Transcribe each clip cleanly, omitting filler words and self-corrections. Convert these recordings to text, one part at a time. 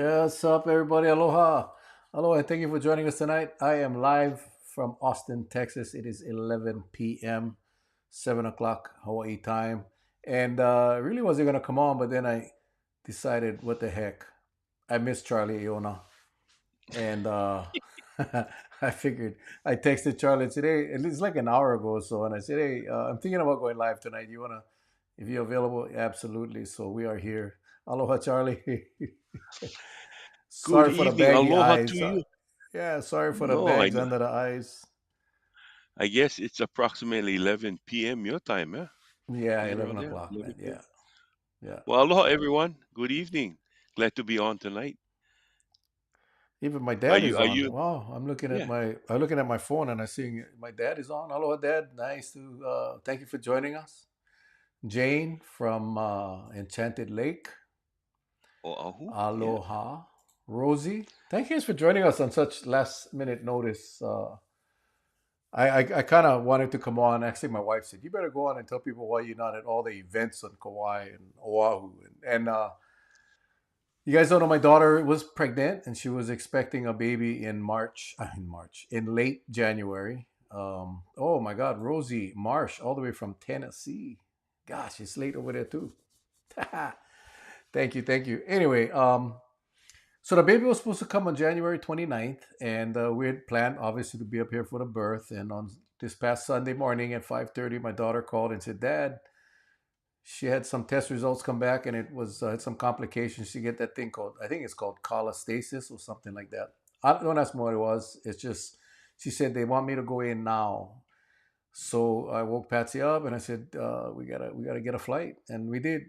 What's up, everybody? Aloha. Aloha, and thank you for joining us tonight. I am live from Austin, Texas. It is 11 p.m., 7 o'clock Hawaii time. And really wasn't going to come on, but then I decided, what the heck? I miss Charlie Iona. And I figured I texted Charlie today, it's like an hour ago or so, and I said, hey, I'm thinking about going live tonight. You want to, if you're available? Absolutely. So we are here. Aloha, Charlie. Good Sorry for the evening. baggy Aloha to eyes. you. Yeah, sorry for the No, I bags know. under the eyes. I guess it's approximately 11 p.m. your time, huh? Yeah, Right 11 around there, o'clock, man. 11 p.m. Yeah, yeah. Well, aloha, everyone. Good evening. Glad to be on tonight. Even my Are dad you? is Are on. you? Wow, Yeah. I'm looking at my phone and I see my dad is on. Aloha, Dad. Nice to thank you for joining us. Jane from Enchanted Lake. Oahu. Yeah. Aloha. Rosie, thank you for joining us on such last minute notice. I kind of wanted to come on. Actually, my wife said, you better go on and tell people why you're not at all the events on Kauai and Oahu. And you guys don't know, my daughter was pregnant and she was expecting a baby in late January. Oh my God, Rosie Marsh, all the way from Tennessee. Gosh, it's late over there too. Thank you. Anyway, so the baby was supposed to come on January 29th, and we had planned obviously to be up here for the birth. And on this past Sunday morning at 5:30, my daughter called and said, "Dad, she had some test results come back, and it was had some complications. She get that thing called, I think it's called cholestasis or something like that. I don't ask me what it was. It's just she said they want me to go in now. So I woke Patsy up and I said, we gotta get a flight, and we did.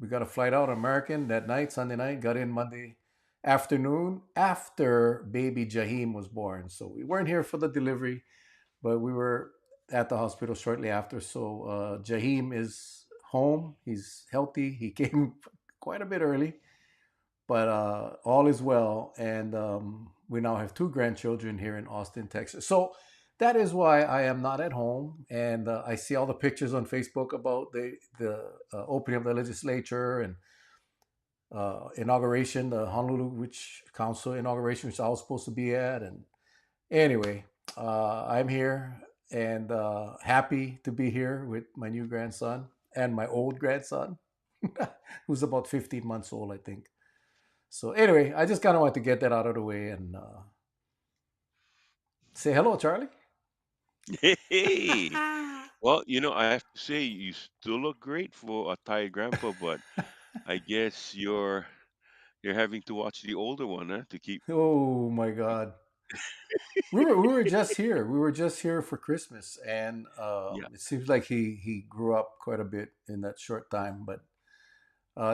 We got a flight out American that night, Sunday night. Got in Monday afternoon after baby Jahim was born. So we weren't here for the delivery, but we were at the hospital shortly after. So Jahim is home. He's healthy. He came quite a bit early, but all is well. And we now have two grandchildren here in Austin, Texas. So that is why I am not at home. And I see all the pictures on Facebook about the opening of the legislature and inauguration, the Honolulu Witch Council inauguration, which I was supposed to be at. And anyway, I'm here and happy to be here with my new grandson and my old grandson, who's about 15 months old, I think. So anyway, I just kind of want to get that out of the way and say hello, Charlie. Hey, hey. Well, I have to say you still look great for a Thai grandpa, but I guess you're having to watch the older one, huh? To keep. Oh my God. We were just here. We were just here for Christmas, and Yeah. it seems like he grew up quite a bit in that short time. But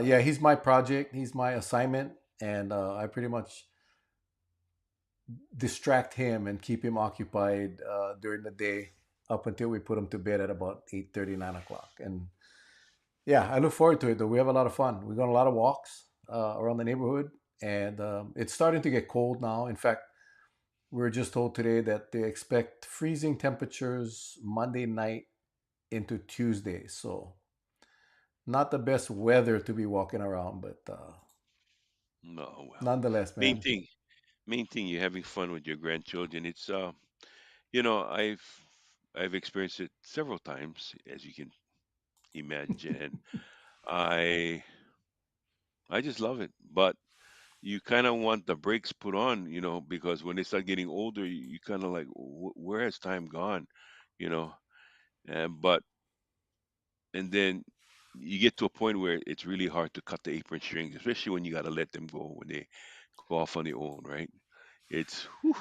yeah, he's my project. He's my assignment, and I pretty much distract him and keep him occupied during the day up until we put him to bed at about 8:30, 9 o'clock. And yeah, I look forward to it. Though we have a lot of fun. We've gone a lot of walks around the neighborhood, and it's starting to get cold now. In fact, we were just told today that they expect freezing temperatures Monday night into Tuesday. So not the best weather to be walking around, but No, well. nonetheless, Main man. thing, main thing, you're having fun with your grandchildren. You know, I've experienced it several times, as you can imagine, and I I just love it. But you kind of want the brakes put on, because when they start getting older, you kind of like, where has time gone, you know? But and then you get to a point where it's really hard to cut the apron strings, especially when you got to let them go when they go off on their own, right? It's whew,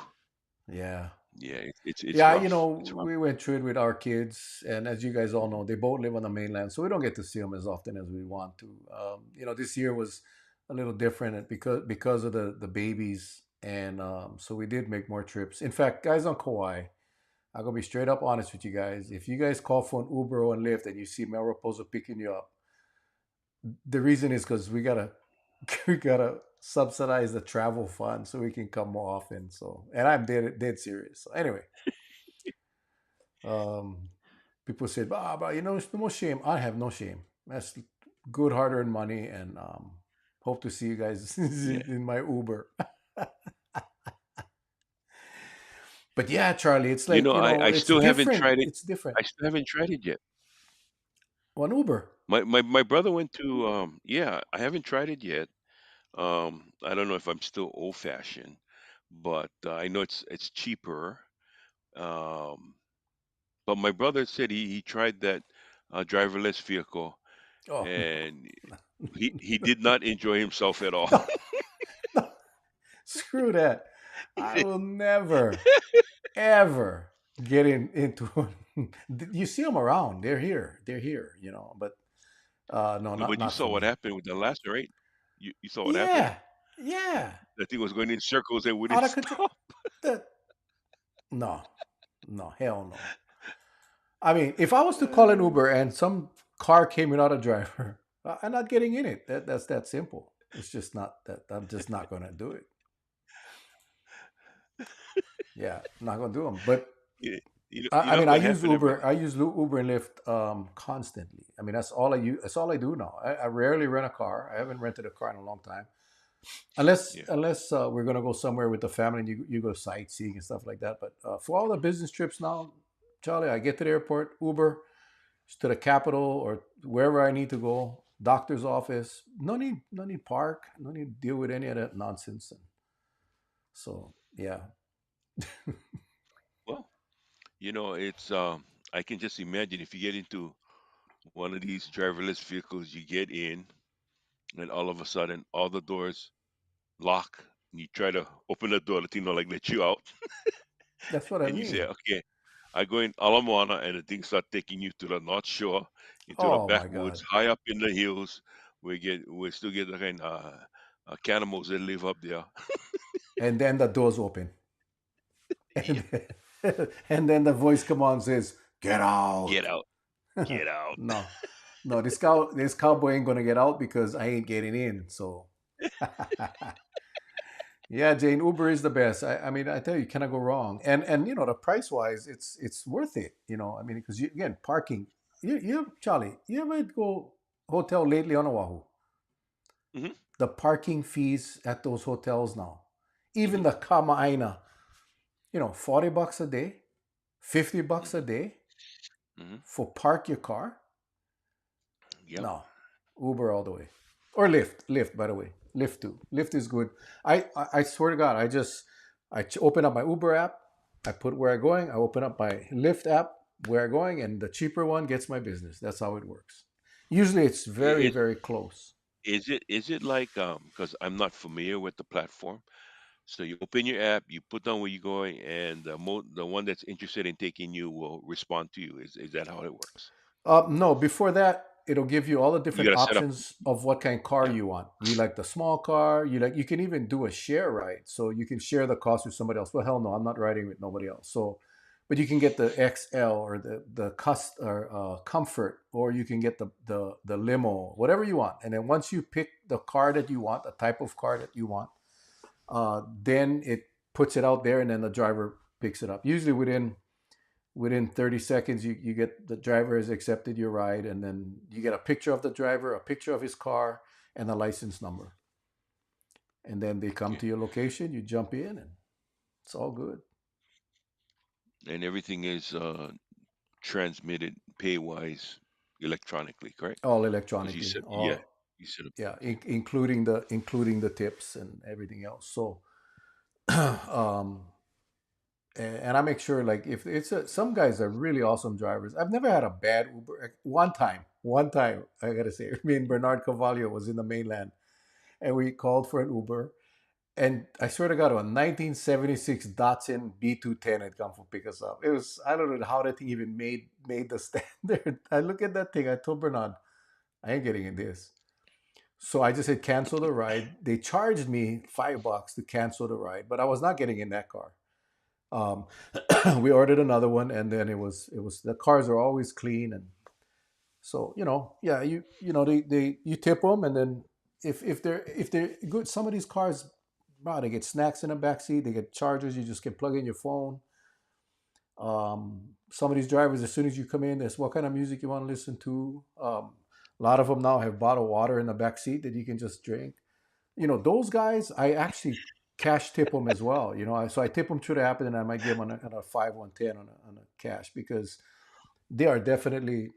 Yeah. yeah, it's Yeah, rough. It's rough. we went through it with our kids, and as you guys all know, they both live on the mainland, so we don't get to see them as often as we want to. This year was a little different because of the babies, and so we did make more trips. In fact, guys on Kauai, I'm gonna be straight up honest with you guys. If you guys call for an Uber or a Lyft and you see Mel Raposo picking you up, the reason is because we gotta we gotta subsidize the travel fund so we can come more often. So, and I'm dead serious. So anyway, um, people said, but it's no shame. I have no shame. That's good hard earned money, and Hope to see you guys Yeah. in my Uber. But yeah, Charlie, it's You like, know, I it's still haven't different. tried it. It's different. I still haven't tried it yet. One Uber. My brother went to yeah, I haven't tried it yet. I don't know if I'm still old fashioned, but I know it's cheaper. Um, but my brother said he tried that driverless vehicle, Oh, and he did not enjoy himself at all. no, no, screw that. I will never, ever get into You see them around. They're here. They're here, But no, No, but you not saw for what me. happened with the last one, right? You saw what happened? Yeah, yeah. That thing was going in circles and wouldn't Out of control. stop. That No, no, hell no. I mean, if I was to call an Uber and some car came without a driver, I'm not getting in it. That's that simple. It's just not that. I'm just not going to do it. Yeah, I'm not going to do them. But You, you I know mean, what happened? I use Uber and Lyft constantly. I mean, that's all I use. That's all I do now. I rarely rent a car. I haven't rented a car in a long time, unless Yeah. we're gonna go somewhere with the family and you go sightseeing and stuff like that. But for all the business trips now, Charlie, I get to the airport, Uber to the capital or wherever I need to go, doctor's office. No need park. No need to deal with any of that nonsense. And so yeah, Well, it's I can just imagine if you get into one of these driverless vehicles, you get in, and all of a sudden, all the doors lock. And you try to open the door, the thing don't like let you out, that's what I and you say, mean. "Okay, I go in Ala Moana," and the thing start taking you to the North Shore, into the Oh my backwoods, god! high up in the hills. We still get the kind cannibals that live up there. And then the doors open, Yep. and and then the voice come on and says, "Get Get out!" out, get out. No, no, this cowboy ain't gonna get out because I ain't getting in. So yeah, Jane, Uber is the best. I mean, I tell you, you cannot go wrong. And the price wise, it's worth it. I mean, because again, parking. Charlie, you ever go hotel lately on Oahu? Hmm. The parking fees at those hotels now, even Hmm. the Kamaaina, $40 a day, $50 a Hmm. day Hmm. for park your car. Yep. No, Uber all the way, or Lyft. By the way, Lyft too. Lyft is good. I swear to God, open up my Uber app. I put where I'm going. I open up my Lyft app where I'm going, and the cheaper one gets my business. That's how it works. Usually, it's very Is very close. is it like because I'm not familiar with the platform. So you open your app, you put down where you're going, and the one that's interested in taking you will respond to you. Is that how it works? No, before that, it'll give you all the You different got to set up. options of what kind of car Yeah. you want. You like the small car, you can even do a share ride. So you can share the cost with somebody else. Well, hell no, I'm not riding with nobody else. So but you can get the XL or the comfort, or you can get the limo, whatever you want. And then once you pick the car that you want, the type of car that you want, then it puts it out there, and then the driver picks it up. Usually within 30 seconds you get the driver has accepted your ride, and then you get a picture of the driver, a picture of his car, and a license number, and then they come Yeah. to your location, you jump in, and it's all good. And everything is transmitted pay wise electronically, correct? All Because electronically, yeah, all. you set up. Yeah, Okay. including the tips and everything else. So um and I make sure, like, if some guys are really awesome drivers. I've never had a bad Uber. One time I gotta say, me and Bernard Cavallo was in the mainland, and we called for an Uber. And I swear to God, a 1976 Datsun B210 had come to pick us up. It was, I don't know how that thing even made the standard. I look at that thing. I told Bernard, I ain't getting in this. So I just said cancel the ride. They charged me $5 to cancel the ride, but I was not getting in that car. Um, we ordered another one, and then it was the cars are always clean, and so yeah, they you tip them, and then if they're good, some of these cars, wow, they get snacks in the back seat, they get chargers, you just can plug in your phone. Some of these drivers, as soon as you come in, there's what kind of music you want to listen to. A lot of them now have bottled water in the back seat that you can just drink. those guys, I actually cash tip them as well. So I tip them through the app, and then I might give them on a 5 110 on a cash, because they are definitely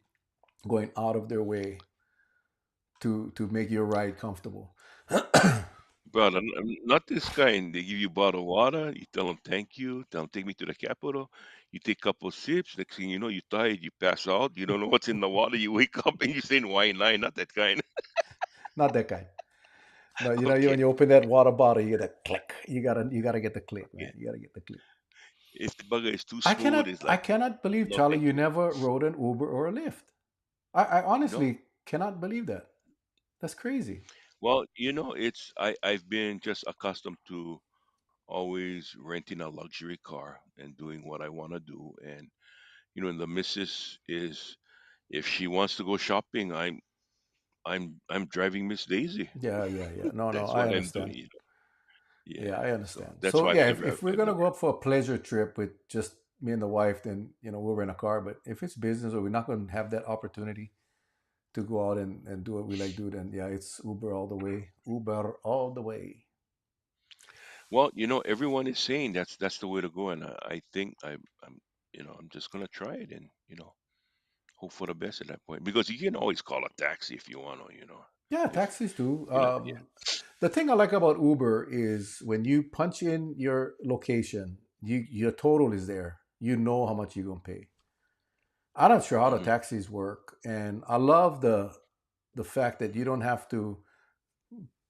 going out of their way to make your ride comfortable. Brother, not this kind. They give you a bottle of water. You tell them thank you. Tell them take me to the Capitol. You take a couple sips. Next thing you know, you're tired. You pass out. You don't know what's in the water. You wake up and you're saying, "Why nine?" Not that kind. Not that kind. No, when Okay. you open that water bottle, you get a click. You gotta get the click, Yeah. man. You gotta get the click. If the bugger is too I smooth, cannot it's I like, cannot believe, no, Charlie, thank you you. never rode an Uber or a Lyft. I No. honestly cannot believe that. That's crazy. Well, I've been just accustomed to always renting a luxury car and doing what I want to do. And the missus is, if she wants to go shopping, I'm driving Miss Daisy. Yeah, yeah, yeah. No, no, That's I what I'm understand. doing. Yeah, Yeah. I So understand. that's So why yeah, if we're I've gonna never. go up for a pleasure trip with just me and the wife, then we'll rent a car. But if it's business, or we're not gonna have that opportunity to go out and do what we like do, then yeah, it's Uber all the way. Uber all the way. Well, everyone is saying that's the way to go, and I think I'm just gonna try it, and hope for the best at that point, because you can always call a taxi if you want to, Yeah, if taxis too. yeah. The thing I like about Uber is when you punch in your location, your total is there. You know how much you're gonna pay. I'm not sure how the Hmm. taxis work, and I love the fact that you don't have to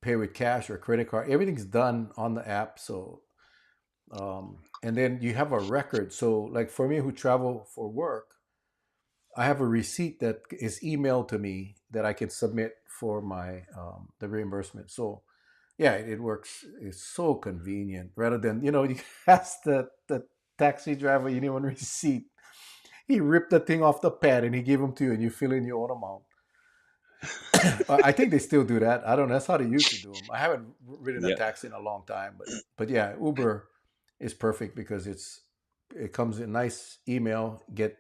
pay with cash or credit card. Everything's done on the app. So, and then you have a record. So, like for me who travel for work, I have a receipt that is emailed to me that I can submit for my the reimbursement. So, yeah, it works. It's so convenient. Rather than you ask the taxi driver, you need one receipt. He ripped the thing off the pad and he gave them to you, and you fill in your own amount. I think they still do that. I don't know. That's how they used to do them. I haven't ridden a Yeah. taxi in a long time, but yeah, Uber is perfect because it comes in nice email, get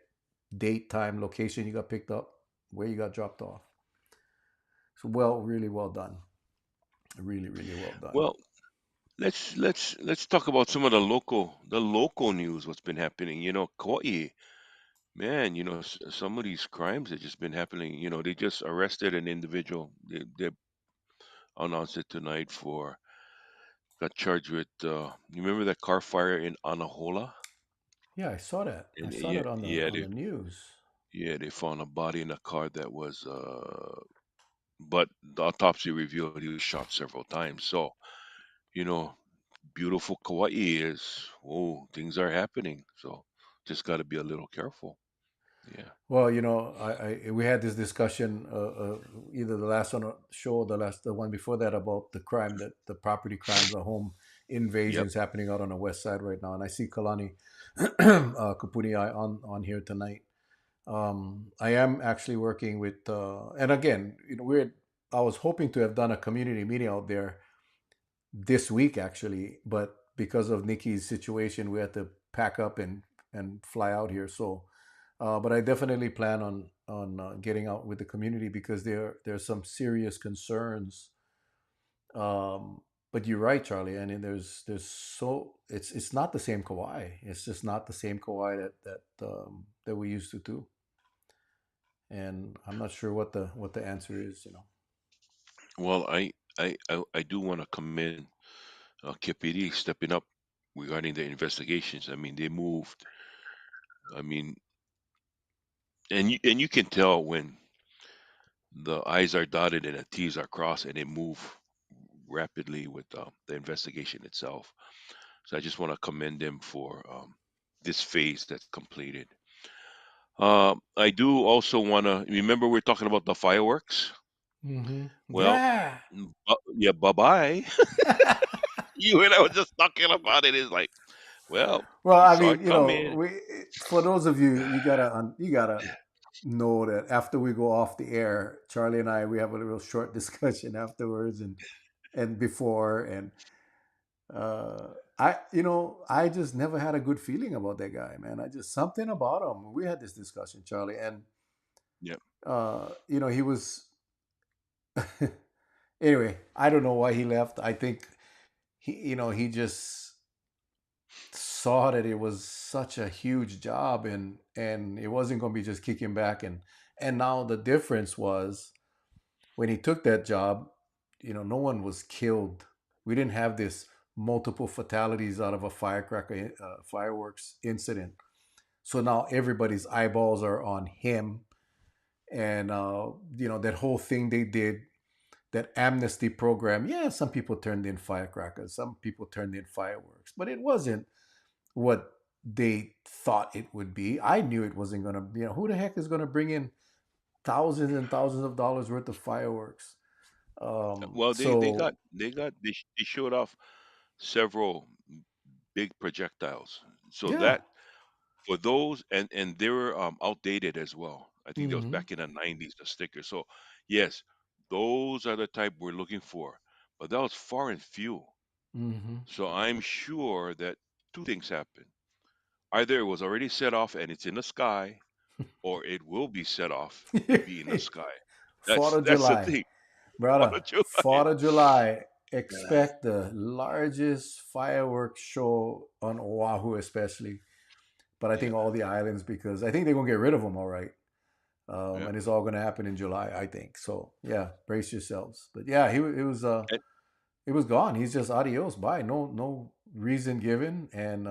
date, time, location you got picked up, where you got dropped off. So really well done. Really, really well done. Well, let's talk about some of the local news. What's been happening? Kauai, man. Some of these crimes that just been happening. They just arrested an individual. They announced it tonight for got charged with. You remember that car fire in Anahola? Yeah, I saw that. I And saw yeah, that on the yeah, on the news. they found a body in a car that was. But the autopsy revealed he was shot several times. So you know, beautiful Kauai is. Oh, things are happening. So just got to be a little careful. Yeah. Well, we had this discussion, either the last one show or the one before that, about the property crimes, the home Yep. invasions happening out on the west side right now. And I see Kalani Kupuni on here tonight. I am actually working with, and again, I was hoping to have done a community meeting out there this week actually, but because of Nikki's situation, we had to pack up and fly out here. So, but I definitely plan on getting out with the community, because there's some serious concerns. But you're right, Charlie. I mean, it's not the same Kauai. It's just not the same Kauai that we used to do. And I'm not sure what the answer is. Well, I do want to commend KPD stepping up regarding the investigations. I mean, they moved. I mean, and you can tell when the I's are dotted and the T's are crossed, and they move rapidly with the investigation itself. So I just want to commend them for this phase that's completed. I do also want to remember we're talking about the fireworks. Well, Yeah. yeah, bye bye. You and I were just talking about it. It's like, well, Well, we I saw mean, it coming. for those of you, you gotta know that after we go off the air, Charlie and I, we have a little short discussion afterwards and before, and I just never had a good feeling about that guy, man. I just something about him. We had this discussion, Charlie, and Yep. he was. Anyway, I don't know why he left. I think he just saw that it was such a huge job, and it wasn't going to be just kicking back. And now the difference was when he took that job, no one was killed. We didn't have this multiple fatalities out of a firecracker fireworks incident. So now everybody's eyeballs are on him, and that whole thing they did, that amnesty program. Yeah, some people turned in firecrackers, some people turned in fireworks, but it wasn't what they thought it would be. I knew it wasn't going to. Who the heck is going to bring in thousands and thousands of dollars worth of fireworks? Well, So they showed off several big projectiles. So yeah. that for those, and they were outdated as well. I think that was Hmm. back in the 90s, the sticker. So yes, those are the type we're looking for. But that was far and few. Hmm. So I'm sure that two things happen. Either it was already set off and it's in the sky, or it will be set off and be in the sky. Fourth of That's the July, thing. brother. Fourth of July. 4th of July. Yeah, Expect the largest fireworks show on Oahu, especially. But I think yeah, all the islands, because I think they're gonna get rid of them all right. yeah. And it's all gonna happen in July, I think. So yeah, brace yourselves. But yeah, And, it was gone. He's just adios, bye. No reason given, and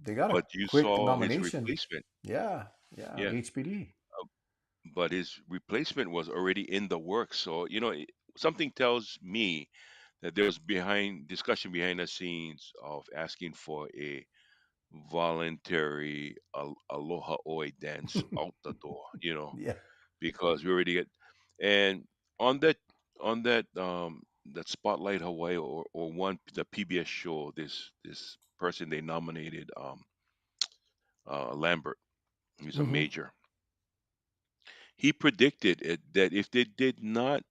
they got a but you quick saw his nomination. replacement. Yeah, yeah, Yeah, HPD. but his replacement was already in the works. So something tells me that there was behind discussion behind the scenes of asking for a voluntary aloha oi dance out the door. Yeah. Because we already get and on that Spotlight Hawaii or one the PBS show, this person they nominated, Lambert, he's a Hmm. major. He predicted that if they did not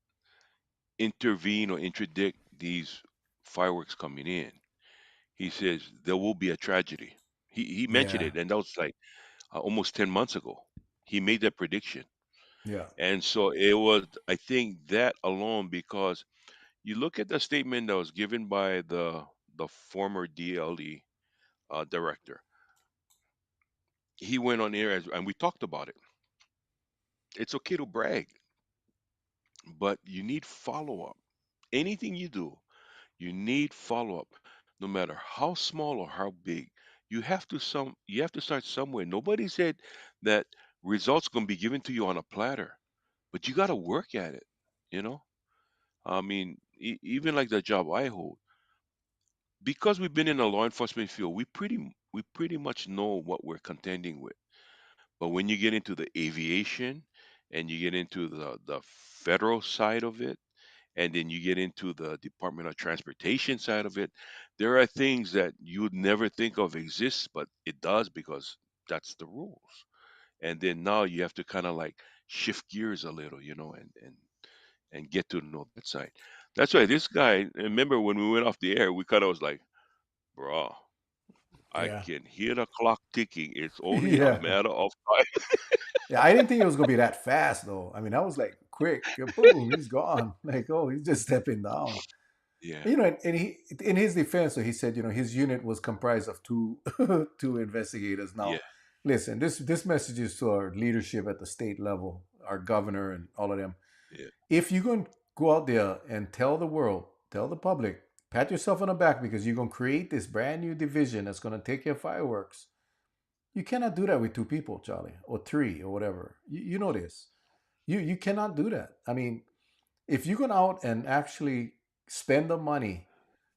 intervene or interdict these fireworks coming in, he says there will be a tragedy. He mentioned Yeah. it, and that was like almost 10 months ago. He made that prediction, Yeah. and so it was. I think that alone, because you look at the statement that was given by the former DLE director. He went on air and we talked about it. It's okay to brag, but you need follow up. Anything you do, you need follow up, no matter how small or how big. You have to start somewhere. Nobody said that results gonna be given to you on a platter, but you got to work at it. You know, I mean, even like the job I hold, because we've been in the law enforcement field, we pretty much know what we're contending with. But when you get into the aviation and you get into the federal side of it, and then you get into the Department of Transportation side of it, there are things that you would never think of exists, but it does because that's the rules. And then now you have to kind of like shift gears a little, and get to know that side. That's why this guy, remember when we went off the air, we kind of was like, bro, I Yeah. can hear the clock ticking. It's only a Yeah. matter of time. Yeah. I didn't think it was gonna be that fast though. I mean, I was like quick. Boom, he's gone. Like, oh, he's just stepping down. Yeah, And he, in his defense, so he said, his unit was comprised of two two investigators. yeah, Now, listen, this message is to our leadership at the state level, our governor, and all of them. yeah. If you're going to go out there and tell the world, tell the public, pat yourself on the back because you're going to create this brand new division that's going to take your fireworks. You cannot do that with two people, Charlie, or three, or whatever. You know this. You cannot do that. I mean, if you're going out and actually spend the money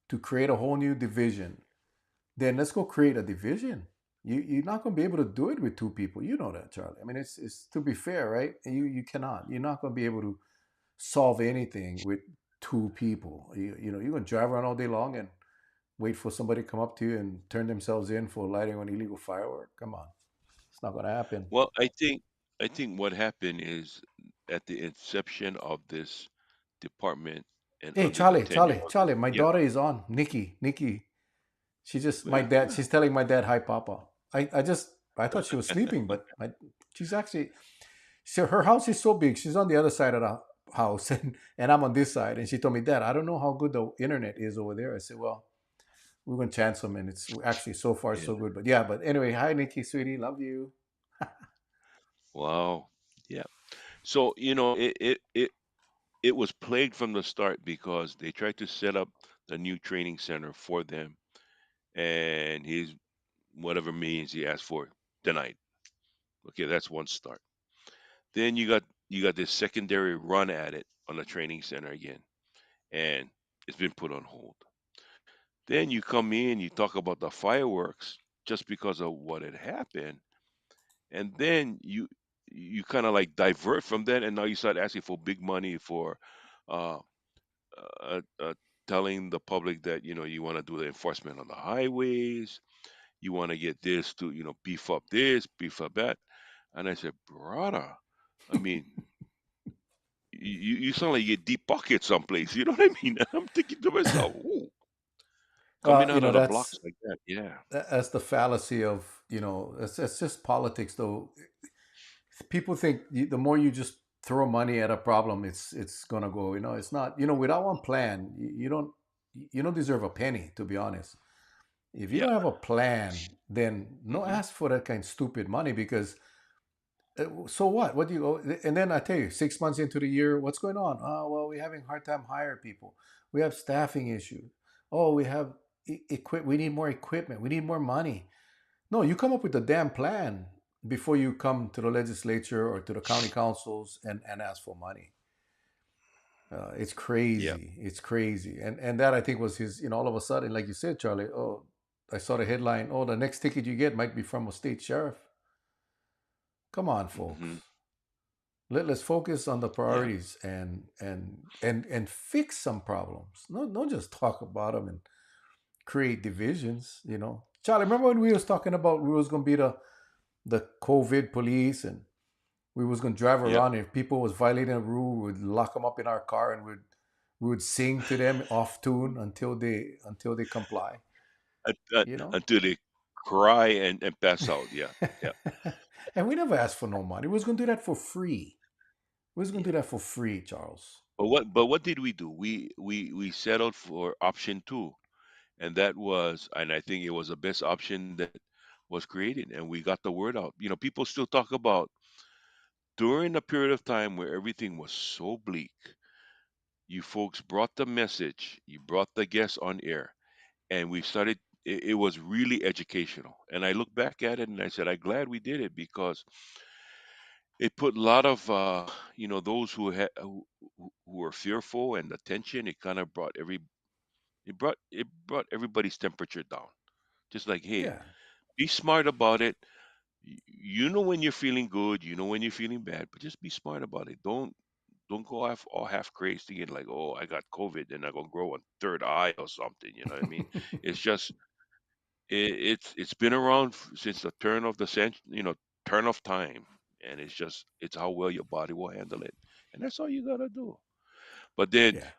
to create a whole new division, then let's go create a division. You're not going to be able to do it with two people. You know that, Charlie. I mean, it's to be fair, right? You cannot. You're not going to be able to solve anything with two people. You're going to drive around all day long and wait for somebody to come up to you and turn themselves in for lighting an illegal firework. Come on, it's not going to happen. Well, I think what happened is at the inception of this department and Hey, under the Charlie, tenure Charlie, of the Charlie, my yeah, daughter is on. Nikki. My yeah, dad. She's telling my dad, "Hi, Papa." I thought she was sleeping, but she's actually. So her house is so big. She's on the other side of the house and I'm on this side. And she told me, Dad, I don't know how good the internet is over there. I said, well, we're going to chance them. And it's actually so far Yeah. so good. But yeah, but anyway, hi, Nikki, sweetie. Love you. Wow. Yeah. So, it was plagued from the start because they tried to set up the new training center for them, and his whatever means he asked for denied. Okay, that's one start. Then you got this secondary run at it on the training center again, and it's been put on hold. Then you come in, you talk about the fireworks just because of what had happened, and then you kind of like divert from that, and now you start asking for big money for uh, telling the public that you want to do the enforcement on the highways, you want to get this to beef up this, beef up that, and I said, brother, I mean, you sound like you get deep pockets someplace. You know what I mean? And I'm thinking to myself, ooh, coming You out know, of the that's blocks like that, yeah, that's the fallacy of, it's just politics though. People think the more you just throw money at a problem, it's gonna go. It's not. Without one plan, you don't deserve a penny. To be honest, if you yeah, don't have a plan, then no hmm ask for that kind of stupid money because so what? What do you? And then I tell you, 6 months into the year, what's going on? Oh well, we're having a hard time hire people. We have staffing issues. Oh, we have We need more equipment. We need more money. No, you come up with a damn plan before you come to the legislature or to the county councils and ask for money. It's yeah. crazy. It's crazy. And that I think was his, all of a sudden, like you said, Charlie, oh, I saw the headline, oh, the next ticket you get might be from a state sheriff. Come on, hmm folks. Let's focus on the Yeah. priorities and fix some problems. No, just talk about them and create divisions. Charlie, remember when we was talking about we was gonna be the COVID police and we was gonna drive Yeah. around and if people was violating a rule, we would lock them up in our car and we would sing to them off tune until they comply. You know, Until they cry and pass out. Yeah. Yeah. and we never asked for no money. We was gonna do that for free. We was gonna do Yeah. that for free, Charles. But what did we do? We settled for option two, and that was, and I think it was the best option that was created, and we got the word out. People still talk about during a period of time where everything was so bleak. You folks brought the message, you brought the guests on air, and we started. It was really educational, and I look back at it and I said, I'm glad we did it because it put a lot of those who were fearful and the tension. It kind of brought everybody's temperature down. Just like, hey, Yeah, be smart about it. You know when you're feeling good, you know when you're feeling bad, but just be smart about it. Don't go all half crazy and like, oh, I got COVID and I'm gonna grow a third eye or something. You know what I mean? It's just it's been around since the turn of the century, turn of time, and it's how well your body will handle it, and that's all you gotta do. But then, yeah.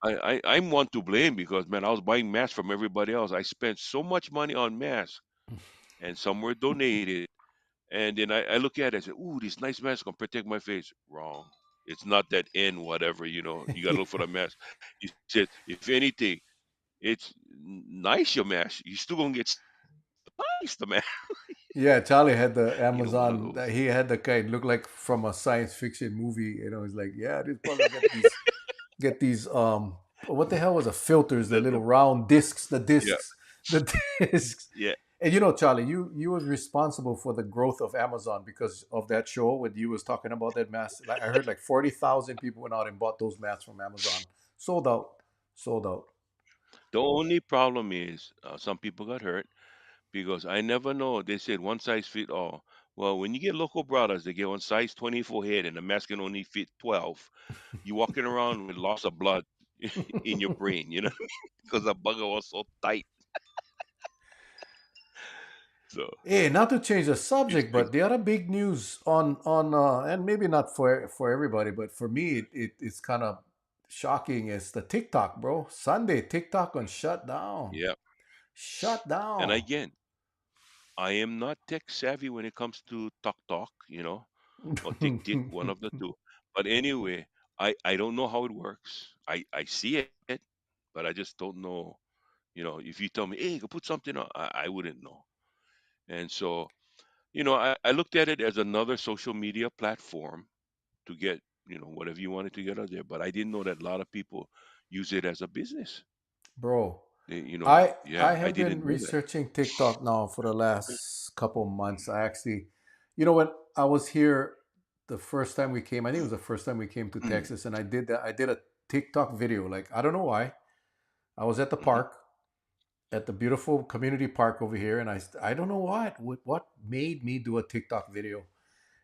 I'm one to blame because man, I was buying masks from everybody else. I spent so much money on masks, and some were donated, and then I look at it and say, "Ooh, this nice mask gonna protect my face." Wrong. It's not that N whatever. You gotta look for the mask. You said, if anything, it's nice your mask. You still gonna get nice the mask. Yeah, Charlie had the Either one of Amazon. those. He had the kind look like from a science fiction movie. He's like, yeah, this probably get these what the hell was the filters? The The little round discs, Yeah, the discs. yeah, And Charlie, you was responsible for the growth of Amazon because of that show when you was talking about that mask. Like I heard, like 40,000 people went out and bought those masks from Amazon, sold out, sold out. the only problem is some people got hurt because I never know. They said one size fit all. Well, when you get local brothers, they get one size 24 head and the mask can only fit 12. You walking around with loss of blood in your brain, because the bugger was so tight. So Hey, not to change the it's subject, been, but the other big news on and maybe not for everybody, but for me it's kind of shocking is the TikTok, bro. Sunday TikTok on shut down. yeah. Shut And down. again, I am not tech savvy when it comes to Talk Talk, or Tick Tick, one of the two. But anyway, I don't know how it works. I see it, but I just don't know. If you tell me, hey, go put something on, I wouldn't know. And so, I looked at it as another social media platform to get, whatever you wanted to get out there. But I didn't know that a lot of people use it as a business. Bro, I Yeah, I have been didn't know that. researching TikTok now for the last couple months. I actually, when I was here the first time we came, I think it was the first time we came to Mm, Texas, and I did that. I did a TikTok video. Like, I don't know why. I was at the hmm park, at the beautiful community park over here, and I don't know what made me do a TikTok video,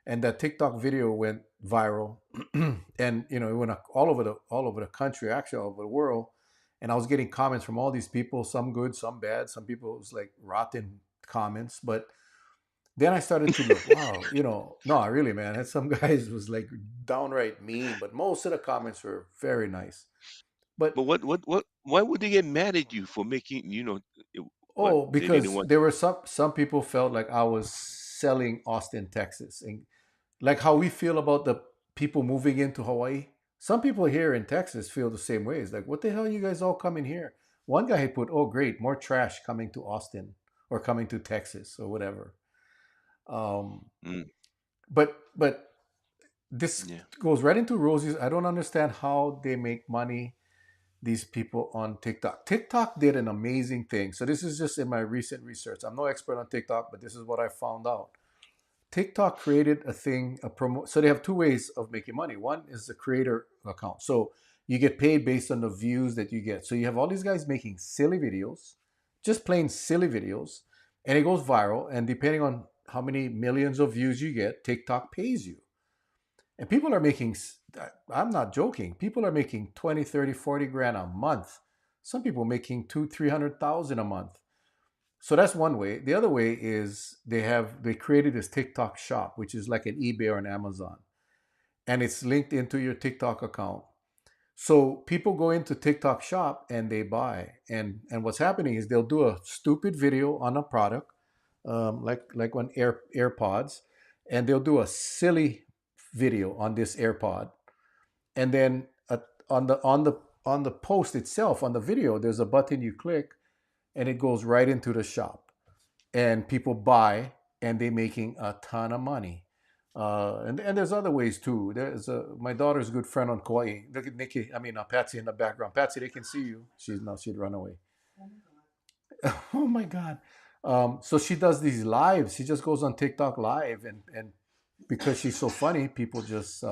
and that TikTok video went viral, and it went all over the country, actually all over the world, and I was getting comments from all these people, some good, some bad, some people it was like rotten comments, but then I started to look, wow, no, really, man, and some guys was like downright mean, but most of the comments were very nice. But But why would they get mad at you for making, what oh, they didn't because want? there were some people felt like I was selling Austin, Texas, and like how we feel about the people moving into Hawaii. Some people here in Texas feel the same way. It's like, what the hell, you guys all coming here? One guy had put, "Oh, great, more trash coming to Austin or coming to Texas or whatever." Um, Mm, but this yeah. goes right into Rosie's. I don't understand how they make money. These people on TikTok. TikTok did an amazing thing. So this is just in my recent research. I'm no expert on TikTok, but this is what I found out. TikTok created a thing, a promo. So they have two ways of making money. One is the creator account. So you get paid based on the views that you get. So you have all these guys making silly videos, just plain silly videos, and it goes viral. And depending on how many millions of views you get, TikTok pays you. And people are making, I'm not joking, people are making 20, 30, 40 grand a month. Some people making two, 300,000 a month. So that's one way. The other way is they created this TikTok shop, which is like an eBay or an Amazon, and it's linked into your TikTok account. So people go into TikTok shop and they buy, and what's happening is they'll do a stupid video on a product, like on AirPods, and they'll do a silly video on this AirPod, and then on the post itself on the video, there's a button you click, and it goes right into the shop, and people buy, and they're making a ton of money. And there's other ways too. There's my daughter's good friend on Kauai. Look at Nikki. I mean, Patsy in the background. Patsy, they can see you. She'd run away. Oh my God. So she does these lives. She just goes on TikTok live, and because she's so funny, people just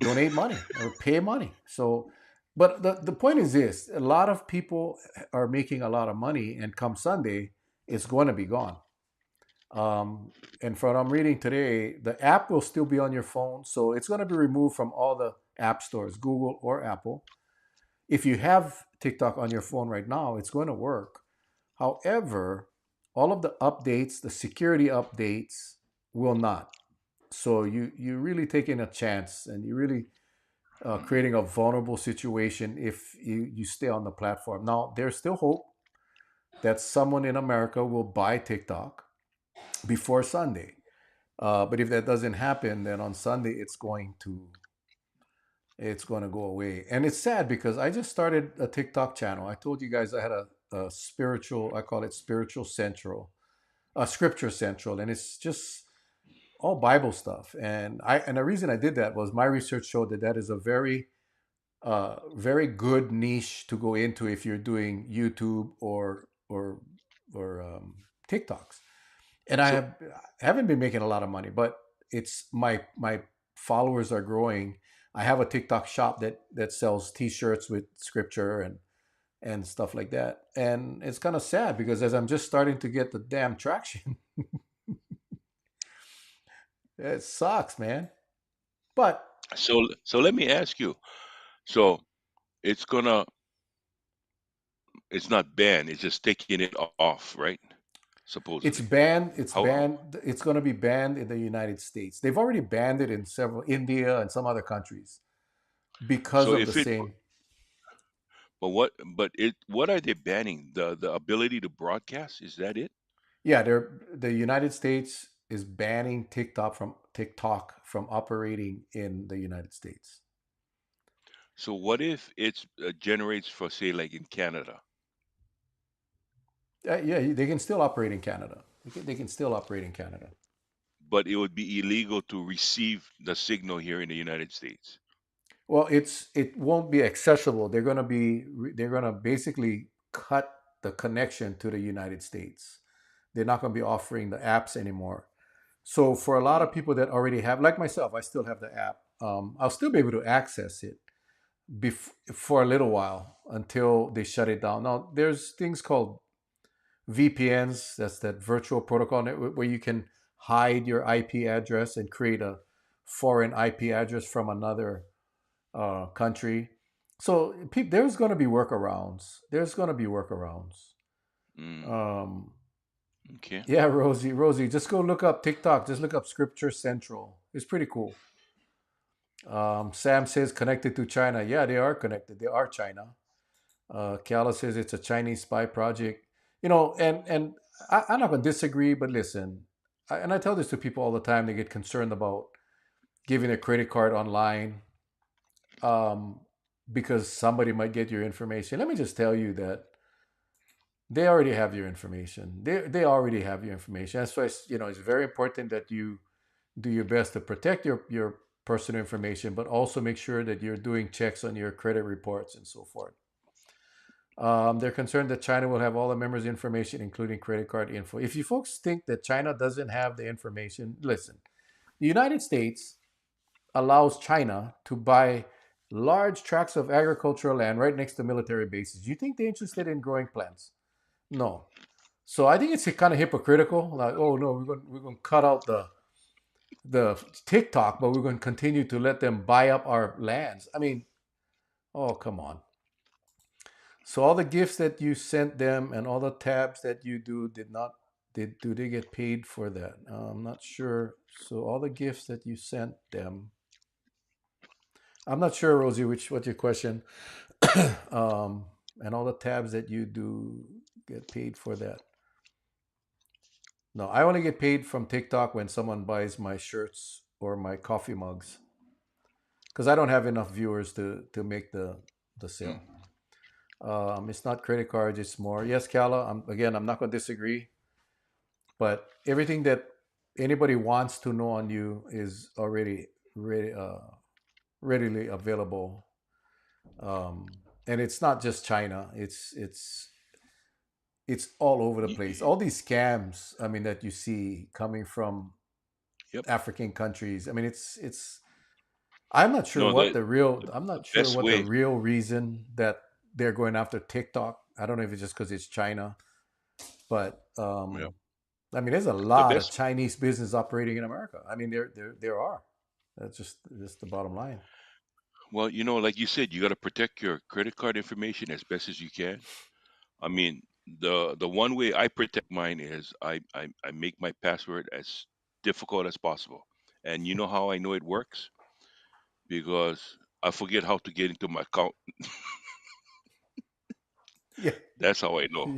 donate money or pay money. So, but the point is this: a lot of people are making a lot of money, and come Sunday, it's going to be gone. And from what I'm reading today, the app will still be on your phone, so it's going to be removed from all the app stores, Google or Apple. If you have TikTok on your phone right now, it's going to work. However, all of the updates, the security updates, will not. So you really taking a chance, and you really creating a vulnerable situation if you stay on the platform. Now, there's still hope that someone in America will buy TikTok before Sunday. But if that doesn't happen, then on Sunday it's going to go away. And it's sad because I just started a TikTok channel. I told you guys I had a spiritual, I call it Spiritual Central, Scripture Central, and it's just all Bible stuff. And the reason I did that was my research showed that that is a very good niche to go into if you're doing YouTube or TikToks. And So I haven't been making a lot of money, but it's my followers are growing. I have a TikTok shop that sells T-shirts with scripture and stuff like that. And it's kind of sad because as I'm just starting to get the damn traction, it sucks, man. But so let me ask you. So it's gonna it's not banned. It's just taking it off, right? it's Supposedly. banned. It's How? banned. It's going to be banned in the United States. They've already banned it in several India and some other countries because So of the if it same. what are they banning? The ability to broadcast? Is that it? Yeah, the United States is banning TikTok from operating in the United States. So what if it generates for, say, like in Canada, Yeah, they can still operate in Canada. They can still operate in Canada. but it would be illegal to receive the signal here in the United States? Well, it won't be accessible. They're gonna basically cut the connection to the United States. They're not gonna be offering the apps anymore. So for a lot Mm, of people that already have, like myself, I still have the app. I'll still be able to access it for a little while until they shut it down. Now, there's things called VPNs. That's that virtual protocol network where you can hide your IP address and create a foreign IP address from another country. So there's going to be workarounds. There's going to be workarounds. mm, Um, okay. yeah, Rosie, just go look up TikTok. Just look up Scripture Central. It's pretty cool. Sam says connected to China. Yeah, they are connected. They are China. Kala says it's a Chinese spy project. And I'm not going to disagree, but listen, and I tell this to people all the time. They get concerned about giving a credit card online, um, because somebody might get your information. Let me just tell you that they already have your information. They already have your information. That's why it's very important that you do your best to protect your personal information, but also make sure that you're doing checks on your credit reports and so forth. They're concerned that China will have all the members' information, including credit card info. If you folks think that China doesn't have the information, listen. The United States allows China to buy large tracts of agricultural land right next to military bases. Do you think they're interested in growing plants? No. So I think it's kind of hypocritical. Like, oh no, we're going to cut out the TikTok, but we're going to continue to let them buy up our lands. I mean, oh come on. So all the gifts that you sent them and all the tabs that you did not did do they get paid for that? I'm not sure. So all the gifts that you sent them, I'm not sure, Rosie, which what's your question? um, and all the tabs that you do get paid for that. No, I only get paid from TikTok when someone buys my shirts or my coffee mugs because I don't have enough viewers to make the Mm. sale. It's not credit cards. It's more. Yes, Kala. I'm not going to disagree. But everything that anybody wants to know on you is already readily available. And it's not just China. It's all over the Y- place. y- All these scams, I mean, that you see coming from Yep. African countries. I mean, it's. I'm not sure No, what the real. the I'm the not sure best what the way. real reason that they're going after TikTok. I don't know if it's just because it's China, but Yep. I mean, there's a The lot of best. Chinese business operating in America. I mean, there are. That's just the bottom line. Well, like you said, you got to protect your credit card information as best as you can. I mean, the one way I protect mine is I make my password as difficult as possible. And you know how I know it works? Because I forget how to get into my account. Yeah. That's how I know.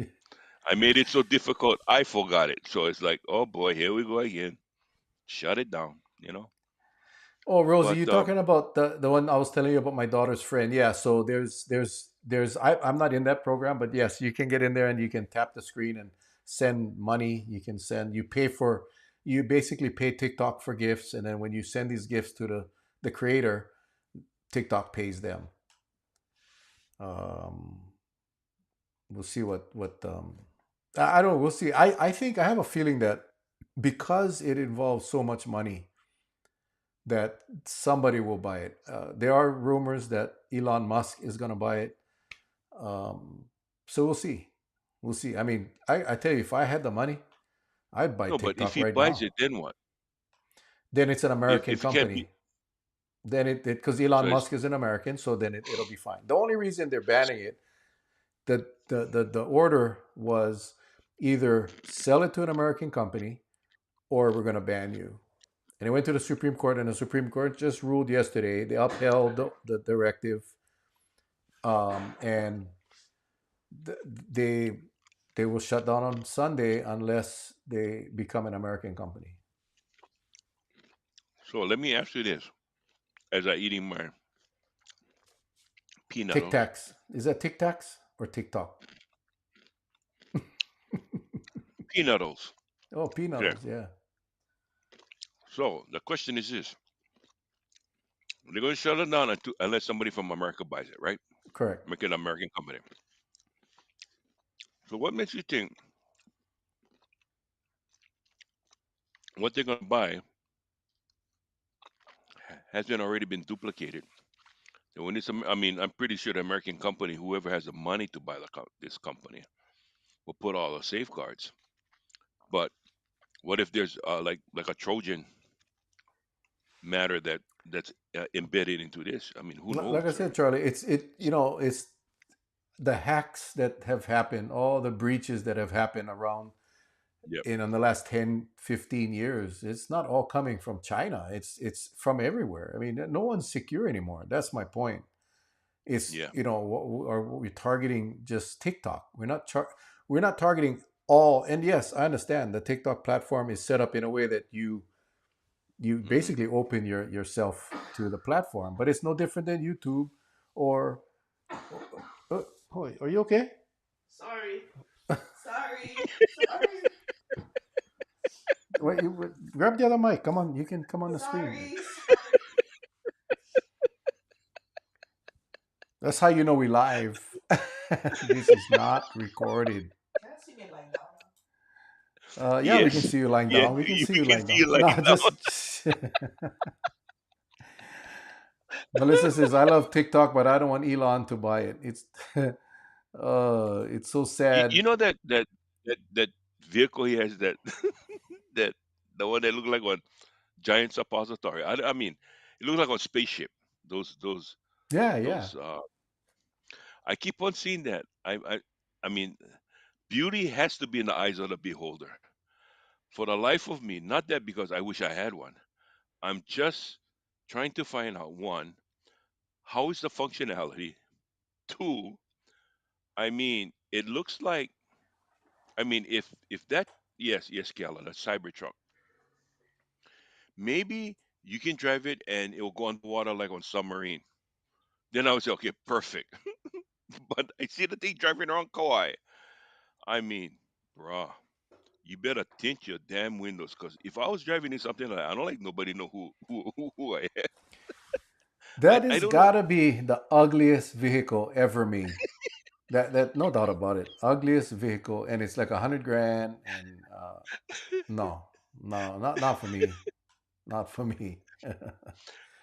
I made it so difficult, I forgot it. So it's like, oh boy, here we go again. Shut it down. Oh, Rosie, But you talking about the one I was telling you about my daughter's friend? Yeah. So there's I'm not in that program, but yes, you can get in there and you can tap the screen and send money. You basically pay TikTok for gifts, and then when you send these gifts to the creator, TikTok pays them. Um, we'll see what I don't know. We'll see. I think I have a feeling that because it involves so much money that somebody will buy it. There are rumors that Elon Musk is going to buy it. Um, so we'll see. We'll see. I mean, I tell you, if I had the money, I'd buy no, but if TikTok he right buys now. it, then what? Then it's an American If it can't be, company. Then because Elon so it's Musk is an American, so then it'll be fine. The only reason they're banning it, the order was either sell it to an American company or we're going to ban you. And it went to the Supreme Court, and the Supreme Court just ruled yesterday. They upheld the directive, and th- they they will shut down on Sunday unless they become an American company. So let me ask you this: as I eating my Tic peanuts, Tacs. Is that Tic Tacs or TikTok? peanuts. Oh, Okay. peanuts. Yeah, So the question is this: they're going to shut it down unless somebody from America buys it, right? correct. Make it an American company. So what makes you think what they're going to buy hasn't already been duplicated? And when it's, I mean, I'm pretty sure the American company, whoever has the money to buy this company, will put all the safeguards. But what if there's like a Trojan matter that's embedded into this? I mean, who Like I knows, said, right? Charlie, it's the hacks that have happened, all the breaches that have happened around Yep. in the last 10, 15 years. It's not all coming from China. It's from everywhere. I mean, no one's secure anymore. That's my point. It's, Yeah. are we targeting just TikTok? We're not targeting all. And yes, I understand the TikTok platform is set up in a way that you Hmm. basically open yourself to the platform, but it's no different than YouTube or oh, are you okay? Sorry. Sorry. Sorry. Wait, grab the other mic. Come on, you can come on the screen. Sorry. Sorry. That's how you know we live. This is not recorded. Can I see me lying down? Yeah, we can Yes. see you lying Yeah. down. We can see We you can lying see down. you No, lying down. just Melissa says I love TikTok, but I don't want Elon to buy it. It's so You sad. know that vehicle he has that that the one that looked like one giant suppository. I mean, it looks like a spaceship. Those Yeah, yeah. those. I keep on seeing that. I mean, beauty has to be in the eyes of the beholder. For the life of me, not that because I wish I had one. I'm just trying to find out one, how is the functionality? Two, I mean, it looks like I mean if that yes, Gala, that Cybertruck. Maybe you can drive it and it will go underwater like on submarine. Then I would say, okay, perfect. But I see the thing driving around Kauai. I mean, bruh, you better tint your damn windows because if I was driving in something like that, I don't like nobody know who I am. That I has don't know. gotta be the ugliest vehicle ever made. That no doubt about it. Ugliest vehicle, and it's like 100 grand. And no, no, not for me. Not for me.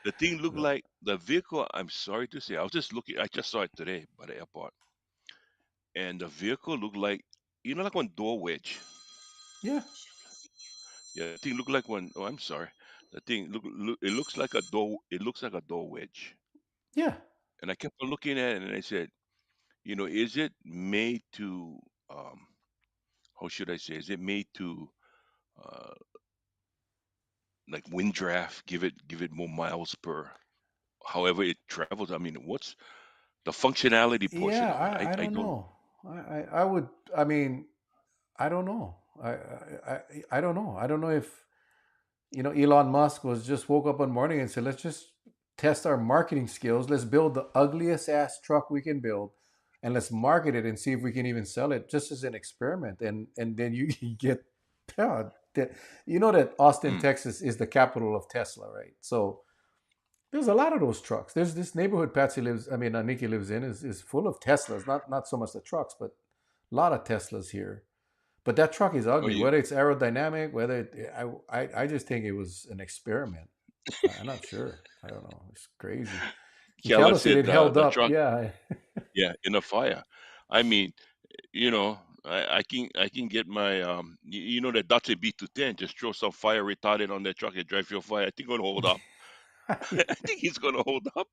The thing looked No. like the vehicle. I'm sorry to say, I was just looking. I just saw it today by the airport, and the vehicle looked like like one door wedge. Yeah, Yeah, the thing looked like one. Oh, I'm sorry. The thing look. It looks like a door. It looks like a door wedge. yeah, And I kept on looking at it, and I said, is it made to? Um, how should I say? Is it made to? Uh, like wind draft, give it more miles per however it travels. I mean, what's the functionality portion yeah. of it? I I don't don't. know. I would. I mean, I don't know. I don't know. I don't know if Elon Musk was just woke up one morning and said, let's just test our marketing skills. Let's build the ugliest ass truck we can build, and let's market it and see if we can even sell it just as an experiment. And then you get, yeah, you know that Austin, Mm, Texas is the capital of Tesla, right? So there's a lot of those trucks. There's this neighborhood Nikki lives in is full of Teslas. Not so much the trucks, but a lot of Teslas here. But that truck is oh ugly. yeah, Whether it's aerodynamic, whether I just think it was an experiment. I'm not sure. I don't know. It's crazy. And Kella Kala said said it held the up. truck, Yeah, yeah, in a fire. I mean, you know, I can get my that Datsun B210, just throw some fire retardant on that truck and drive your fire. I think it's gonna hold up. I think it's gonna hold up.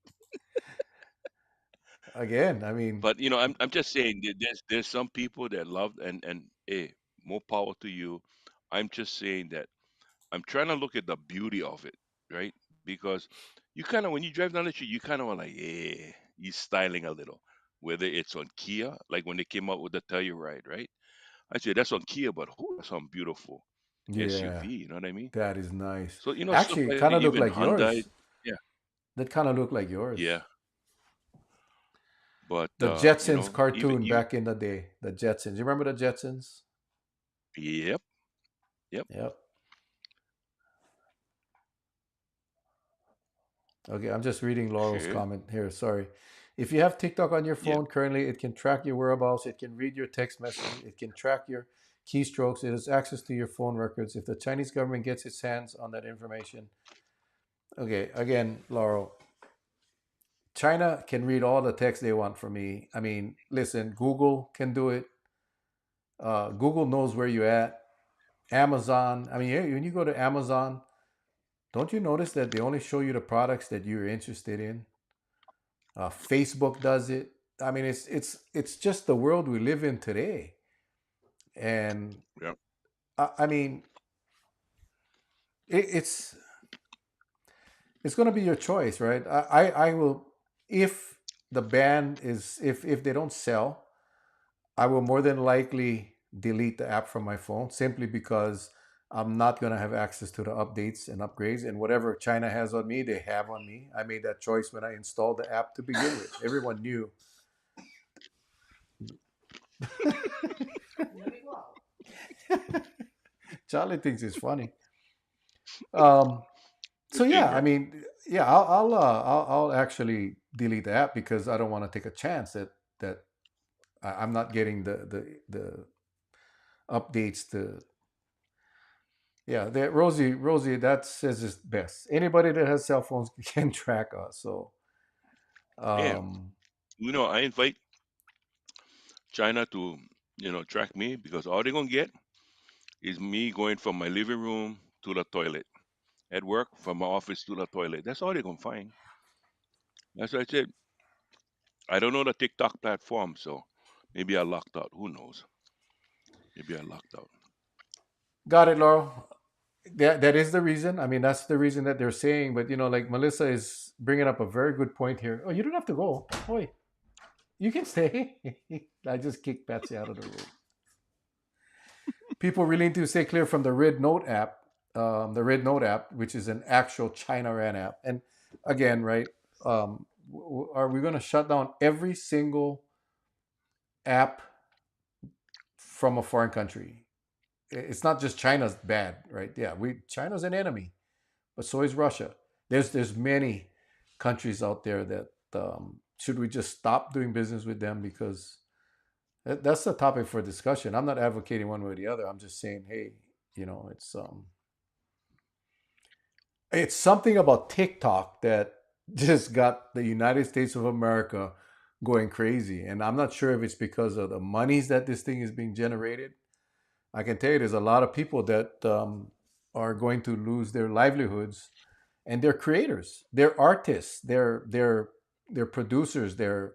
again. I mean, But I'm just saying that there's some people that love and hey, more power to you. I'm just saying that I'm trying to look at the beauty of it, right? Because you kind of when you drive down the street, you kind of are like, yeah, you styling a little. Whether it's on Kia, like when they came out with the Telluride, right? I said that's on Kia, but who that's on beautiful. Yeah, SUV. You know what I mean? that is nice. So stuff Actually, it like that, kind of look even like Hyundai. yours. Yeah, That kind of look like yeah. yours. But The Jetsons even cartoon you. back in the day. The Jetsons. You remember the Jetsons? Yep, yep. Yep. Okay, I'm just reading Laurel's Okay. comment here. Sorry. If you have TikTok on your Yep. phone currently, it can track your whereabouts. It can read your text messages. It can track your keystrokes. It has access to your phone records. If the Chinese government gets its hands on that information, okay, again, Laurel, China can read all the text they want from me. I mean, listen, Google can do it. Google knows where you're at. Amazon. I mean, when you go to Amazon, don't you notice that they only show you the products that you're interested in? Facebook does it. I mean, it's just the world we live in today, and Yep. I mean, it's going to be your choice, right? I will if the band is if they don't sell, I will more than likely delete the app from my phone simply because I'm not going to have access to the updates and upgrades and whatever China has on me, they have on me. I made that choice when I installed the app to begin with. Everyone knew. Let me go out. Charlie thinks it's funny. Um, so Okay. yeah, I Yep. mean, yeah, I'll actually delete the app because I don't want to take a chance that I'm not getting the updates to. Yeah, that Rosie that says it best. Anybody that has cell phones can track us. So Yeah. um, I invite China to track me because all they're gonna get is me going from my living room to the toilet. At work, from my office to the toilet. That's all they're gonna find. That's what I said. I don't know the TikTok platform, so maybe I locked out. Who knows? Maybe I locked out. got it, Laurel. That is the reason. I mean, that's the reason that they're saying. But like Melissa is bringing up a very good point here. Oh, you don't have to go. Boy, you can stay. I just kicked Patsy out of the room. People really need to stay clear from the Red Note app, which is an actual China ran app. And again, right? Are we going to shut down every single app from a foreign country? It's not just China's bad, right? Yeah, we China's an enemy, but so is Russia. There's many countries out there that should we just stop doing business with them because that's the topic for discussion. I'm not advocating one way or the other. I'm just saying, hey, it's something about TikTok that just got the United States of America going crazy, and I'm not sure if it's because of the monies that this thing is being generated. I can tell you there's a lot of people that are going to lose their livelihoods, and they're creators, they're artists, they're producers, they're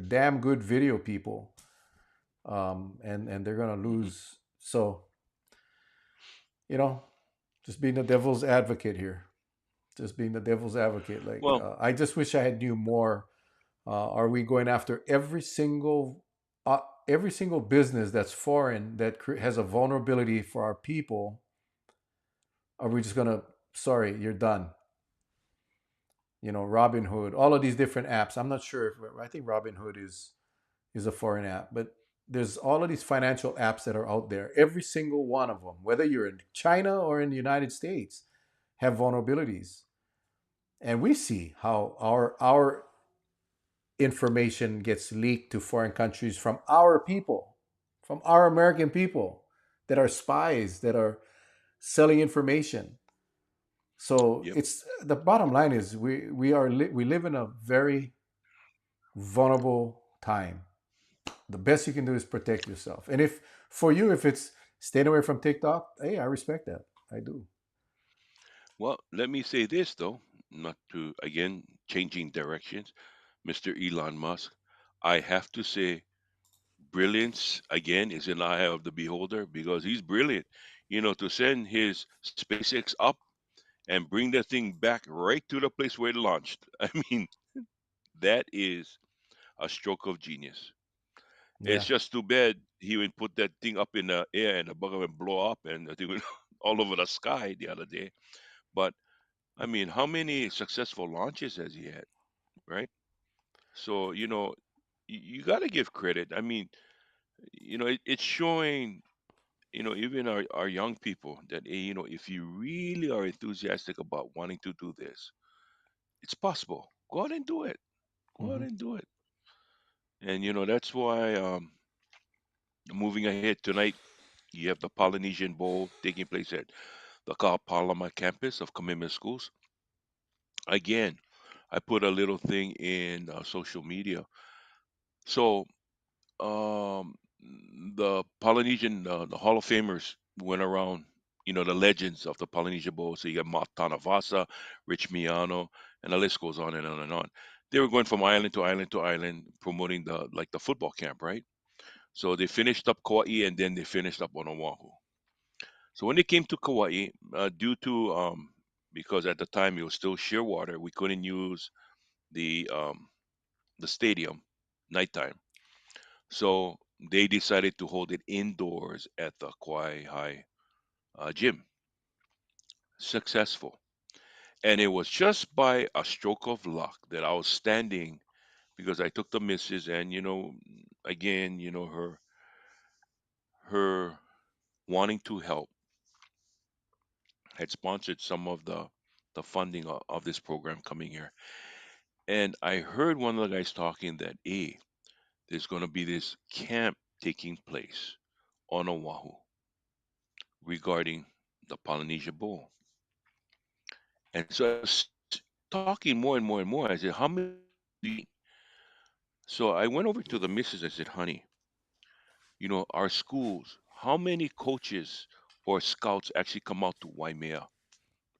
damn good video people, and they're gonna Hmm. lose. So you know, just being the devil's advocate here, just being the devil's advocate. Like Well, I just wish I had knew more. Are we going after every single business that's foreign that has a vulnerability for our people? Are we just gonna sorry, you're done? Robinhood, all of these different apps. I'm not sure if I think Robinhood is a foreign app, but there's all of these financial apps that are out there. Every single one of them, whether you're in China or in the United States, have vulnerabilities. And we see how our information gets leaked to foreign countries from our people, from our American people that are spies that are selling information. So yep. it's the bottom line is we live in a very vulnerable time. The best you can do is protect yourself. And if for you, if it's staying away from TikTok, hey, I respect that. I do. Well, let me say this though, not to again changing directions, Mr. Elon Musk. I have to say, brilliance again is in the eye of the beholder because he's brilliant. To send his SpaceX up and bring that thing back right to the place where it launched. I mean, that is a stroke of genius. Yeah. It's just too bad he would put that thing up in the air and the bugger would blow up and the thing would all over the sky the other day. But I mean, how many successful launches has he had, right? So you got to give credit. I mean, it's showing even our young people that if you really are enthusiastic about wanting to do this, it's possible. Go out and do it. Go out Hmm. and do it. And that's why moving ahead tonight, you have the Polynesian Bowl taking place at the Palama campus of Commitment Schools. Again, I put a little thing in social media. So the Polynesian, the Hall of Famers went around, the legends of the Polynesia Bowl. So you got Matana Vasa, Rich Miano, and the list goes on and on and on. They were going from island to island to island, promoting the football camp, right? So they finished up Kauai and then they finished up on Oahu. So when they came to Kauai, due to because at the time it was still Shearwater, we couldn't use the um, the stadium nighttime. So they decided to hold it indoors at the Kauai High gym. Successful. And it was just by a stroke of luck that I was standing because I took the missus and again, her wanting to help had sponsored some of the funding of this program coming here. And I heard one of the guys talking that, hey, there's going to be this camp taking place on Oahu regarding the Polynesia Bowl. And so I was talking more and more and more. I said, how many do you think? So I went over to the missus. I said, honey, our schools, how many coaches or scouts actually come out to Waimea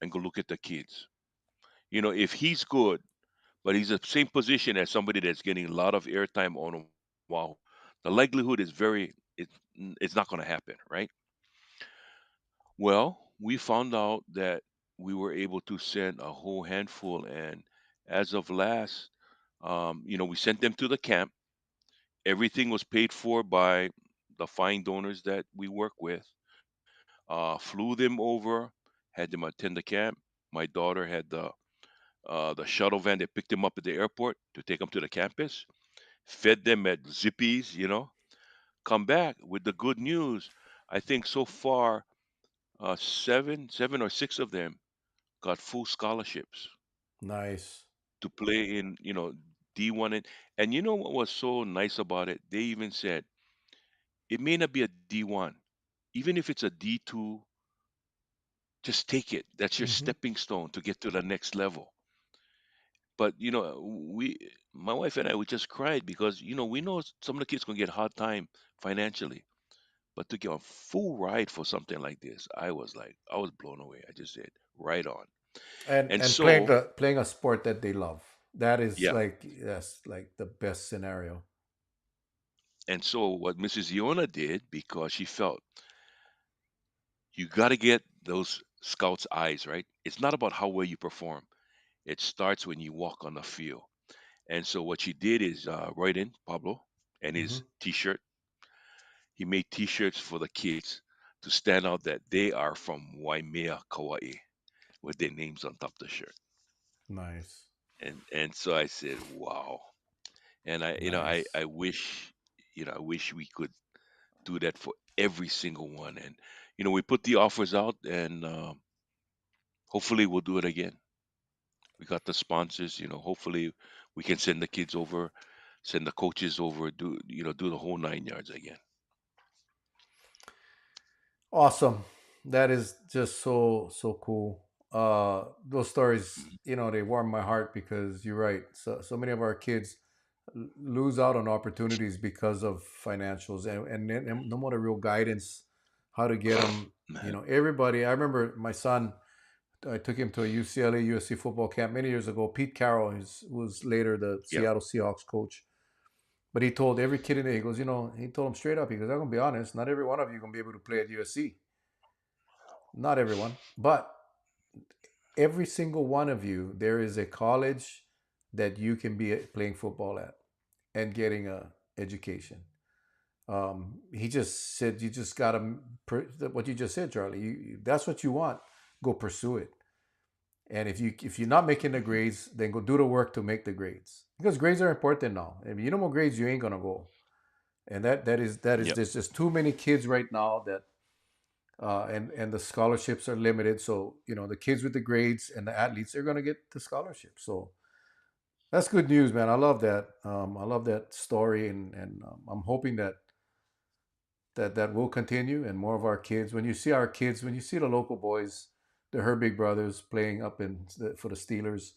and go look at the kids? If he's good, but he's the same position as somebody that's getting a lot of airtime on Oahu, the likelihood is it's not going to happen, right? Well, we found out that we were able to send a whole handful, and as of last, we sent them to the camp. Everything was paid for by the fine donors that we work with. Flew them over, had them attend the camp. My daughter had the shuttle van that picked them up at the airport to take them to the campus. Fed them at Zippy's, come back with the good news. I think so far, seven or six of them got full scholarships Nice. to play in, D1. And you know what was so nice about it? They even said it may not be a D1, even if it's a D2, just take it. That's your Hmm. stepping stone to get to the next level. But my wife and I, we just cried because we know some of the kids gonna get hard time financially. But to get a full ride for something like this, I was blown away. I just said, right on. And And playing so, playing a sport that they love. That is yeah. like, yes, like the best scenario. And so, what Mrs. Iona did, because she felt you got to get those scouts' eyes, right? It's not about how well you perform, it starts when you walk on the field. And so, what she did is write in Pablo and Hmm. his t shirt. He made t shirts for the kids to stand out that they are from Waimea, Kauai, with their names on top of the shirt. Nice. And so I said, wow. And Nice. I wish I wish we could do that for every single one. And we put the offers out, and hopefully we'll do it again. We got the sponsors. Hopefully we can send the kids over, send the coaches over, do the whole 9 yards again. Awesome. That is just so cool. Those stories, Mhm. they warm my heart because you're right. So many of our kids lose out on opportunities because of financials and no more real guidance how to get them. Man, Everybody. I remember my son. I took him to a UCLA USC football camp many years ago. Pete Carroll was later the yeah, Seattle Seahawks coach. But he told every kid in there, he goes, he told them straight up, he goes, I'm gonna be honest, not every one of you gonna be able to play at USC. Not everyone, but every single one of you, there is a college that you can be playing football at and getting a education. He just said, "You just got to what you just said, Charlie. That's what you want. Go pursue it. And if you're not making the Hmm. grades, then go do the work to make the grades because grades are important now. If you know more grades, you ain't gonna go. And that is Yep. there's just too many kids right now that and the scholarships are limited. So the kids with the grades and the athletes are gonna get the scholarship. So that's good news, man. I love that. I love that story, and I'm hoping that will continue and more of our kids. When you see our kids, when you see the local boys, the her big brothers playing up for the Steelers,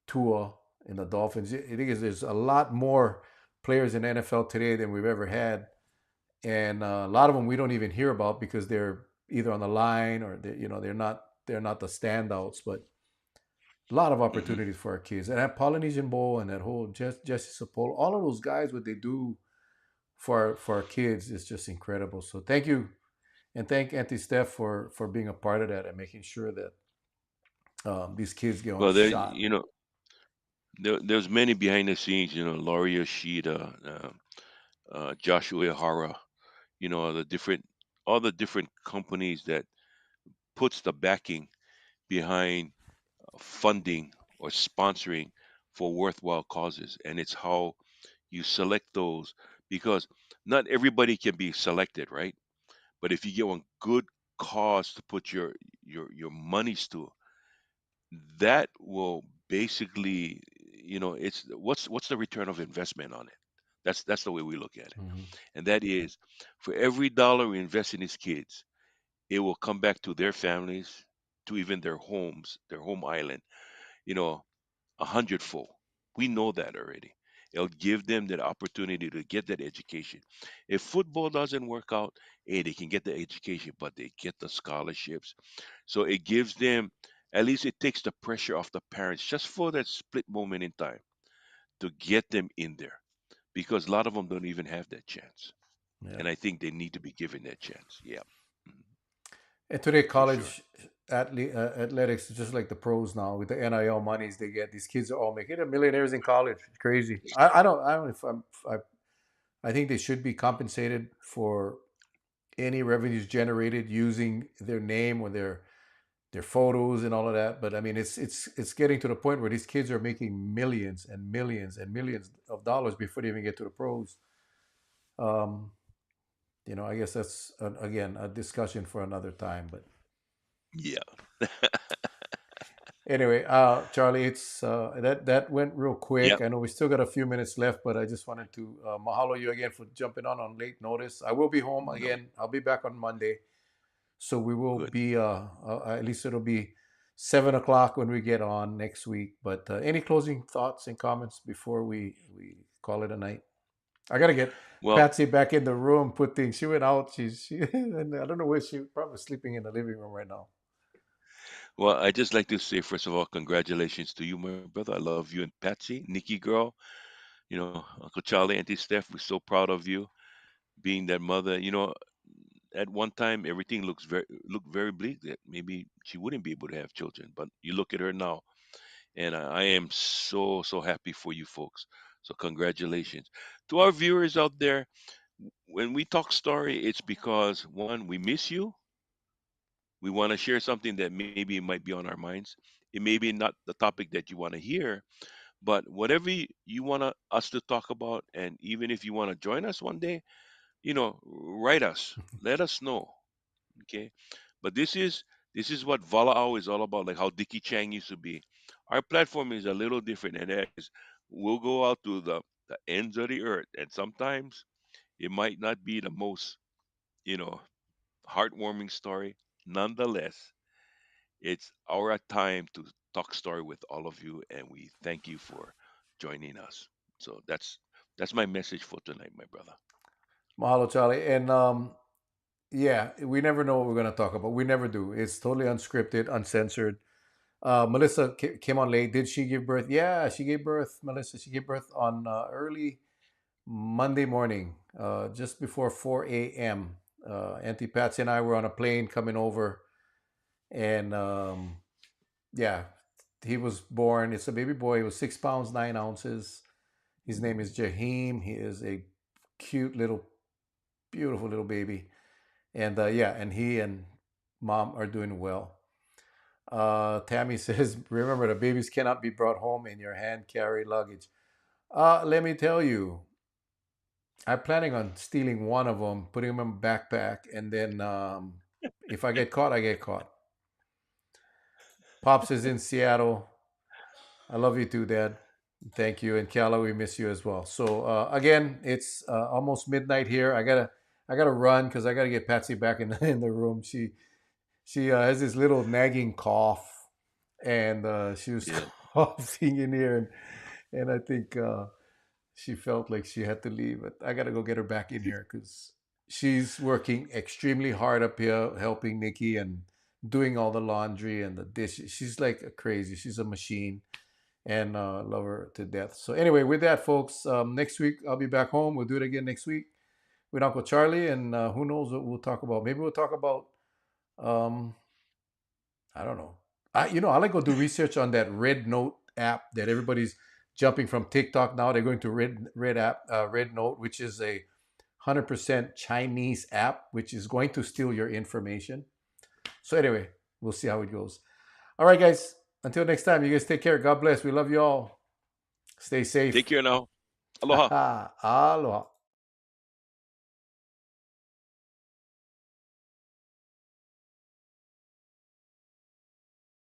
Tua and the Dolphins. I think there's a lot more players in the NFL today than we've ever had, and a lot of them we don't even hear about because they're either on the line or they're not the standouts. But a lot of Hmm. opportunities for our kids. And that Polynesian Bowl and that whole Jesse Sapolo, all of those guys, what they do for our kids is just incredible. So thank you, and thank Auntie Steph for being a part of that and making sure that these kids get a Well, there, shot. you know, there's many behind the scenes. Laurie Yoshida, Joshua Hara. The different, all the different companies that puts the backing behind funding or sponsoring for worthwhile causes, and it's how you select those because not everybody can be selected, right? But if you get one good cause to put your monies to, that will basically, it's what's the return of investment on it. That's the way we look at it, Mhm. and that is for every dollar we invest in these kids, it will come back to their families, to even their homes, their home island, you know, a hundredfold. We know that already. It'll give them that opportunity to get that education. If football doesn't work out, hey, they can get the education, but they get the scholarships. So it gives them, at least it takes the pressure off the parents just for that split moment in time to get them in there because a lot of them don't even have that chance. Yeah. And I think they need to be given that chance. Yeah. Mhm. And today, For sure. college athletics is just like the pros now with the NIL monies they get. These kids are all making it millionaires in college. It's crazy. I don't know if I think they should be compensated for any revenues generated using their name or their photos and all of that. But I mean, it's getting to the point where these kids are making millions and millions and millions of dollars before they even get to the pros. Um, I guess that's again a discussion for another time. But Yeah. anyway, Charlie, it's that went real quick. Yep. I know we still got a few minutes left, but I just wanted to mahalo you again for jumping on late notice. I will be home No. again. I'll be back on Monday, so we will Good. be at least it'll be 7 o'clock when we get on next week. But any closing thoughts and comments before we call it a night? I gotta get Well, Patsy back in the room. Put things. She went out. She and I don't know where she probably sleeping in the living room right now. Well, I just like to say, first of all, congratulations to you, my brother. I love you and Patsy, Nikki girl, Uncle Charlie, Auntie Steph. We're so proud of you being that mother. At one time, everything looked very bleak that maybe she wouldn't be able to have children. But you look at her now, and I am so so happy for you folks. So congratulations to our viewers out there. When we talk story, it's because one, we miss you. We want to share something that maybe might be on our minds. It may be not the topic that you want to hear, but whatever you want us to talk about, and even if you want to join us one day, write us, let us know. Okay, but this is what Vala'au is all about, like how Dickie Chang used to be. Our platform is a little different, and that is we'll go out to the ends of the earth, and sometimes it might not be the most you know heartwarming story. Nonetheless, it's our time to talk story with all of you, and we thank you for joining us. So that's my message for tonight, my brother. Mahalo, Charlie. And yeah, we never know what we're gonna talk about. We never do. It's totally unscripted, uncensored. Melissa came on late. Did she give birth? Yeah, she gave birth. Melissa, she gave birth on early Monday morning, just before 4 a.m. Auntie Patsy and I were on a plane coming over, and yeah, he was born. It's a baby boy. He was 6 pounds 9 ounces. His name is Jaheim. He is a cute little beautiful little baby. And yeah, and he and mom are doing well. Tammy says, remember, the babies cannot be brought home in your hand carry luggage. Let me tell you, I'm planning on stealing one of them, putting them in my backpack, and then if I get caught, I get caught. Pops is in Seattle. I love you too, Dad. Thank you, and Kala, we miss you as well. So again, it's almost midnight here. I gotta run because I gotta get Patsy back in in the room. She has this little nagging cough, and she was Yeah. coughing in here, and I think she felt like she had to leave. But I gotta go get her back in here because she's working extremely hard up here, helping Nikki and doing all the laundry and the dishes. She's like a crazy. She's a machine, and love her to death. So anyway, with that, folks, next week I'll be back home. We'll do it again next week with Uncle Charlie, and who knows what we'll talk about. Maybe we'll talk about um, I don't know. I like go do research on that Red Note app that everybody's jumping from TikTok now. They're going to Red Note, which is a 100% Chinese app, which is going to steal your information. So anyway, we'll see how it goes. All right, guys. Until next time, you guys take care. God bless. We love you all. Stay safe. Take care now. Aloha. Aloha.